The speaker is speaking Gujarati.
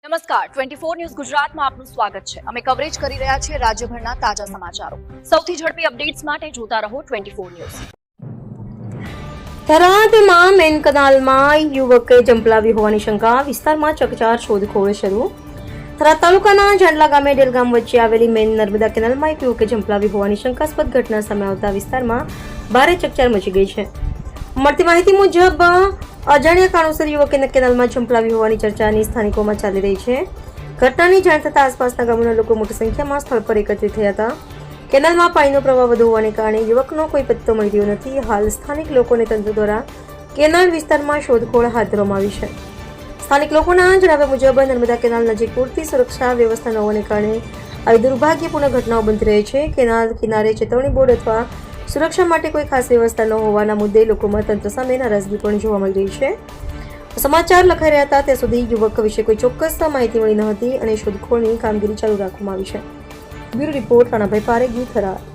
નમસ્કાર 24 ન્યૂઝ ગુજરાતમાં આપનું સ્વાગત છે। અમે કવરેજ કરી રહ્યા છીએ રાજ્યભરના તાજા સમાચારો। સૌથી ઝડપી અપડેટ્સ માટે જોતા રહો 24 ન્યૂઝ। થરાદમાં મેન કનાલમાં યુવકે ઝંપલાવી હોવાની શંકા, વિસ્તારમાં ચકચાર શોધખોળ શરૂ। થરાદ તાલુકાના જાંડલા ગામે ડેલગામ વચ્ચે આવેલી મેન નર્મદા કેનાલમાં એક યુવકે ઝંપલાવી હોવાની શંકાસ્પદ ઘટના સામે આવતા વિસ્તારમાં ભારે ચકચાર મચી ગઈ છે। મળતી માહિતી મુજબ અજાણ્યા કારણોસર યુવકે કેનાલમાં ઝંપલાવી હોવાની ચર્ચાની સ્થાનિકોમાં ચાલી રહી છે। ઘટનાની જાણ થતાં આસપાસના ગામોના લોકો મોટી સંખ્યામાં સ્થળ પર એકત્રિત થયા હતા। કેનાલમાં પાણીનો પ્રવાહ વધુ હોવાને કારણે યુવકનો કોઈ પત્તો મળી રહ્યો નથી। હાલ સ્થાનિક લોકોને તંત્ર દ્વારા કેનાલ વિસ્તારમાં શોધખોળ હાથ ધરવામાં આવી છે। સ્થાનિક લોકોના જણાવ્યા મુજબ નર્મદા કેનાલ નજીક પૂરતી સુરક્ષા વ્યવસ્થા ન હોવાને કારણે આવી દુર્ભાગ્યપૂર્ણ ઘટનાઓ બનતી રહે છે। કેનાલ કિનારે ચેતવણી બોર્ડ અથવા સુરક્ષા માટે કોઈ ખાસ વ્યવસ્થા ન હોવાના મુદ્દે લોકોમાં તંત્ર સામે નારાજગી પણ જોવા મળી રહી છે। સમાચાર લખાઈ રહ્યા હતા ત્યાં સુધી યુવક વિશે કોઈ ચોક્કસ માહિતી મળી ન હતી અને શોધખોળની કામગીરી ચાલુ રાખવામાં આવી છે। Bureau report Ranabhai Paregi, Tharad.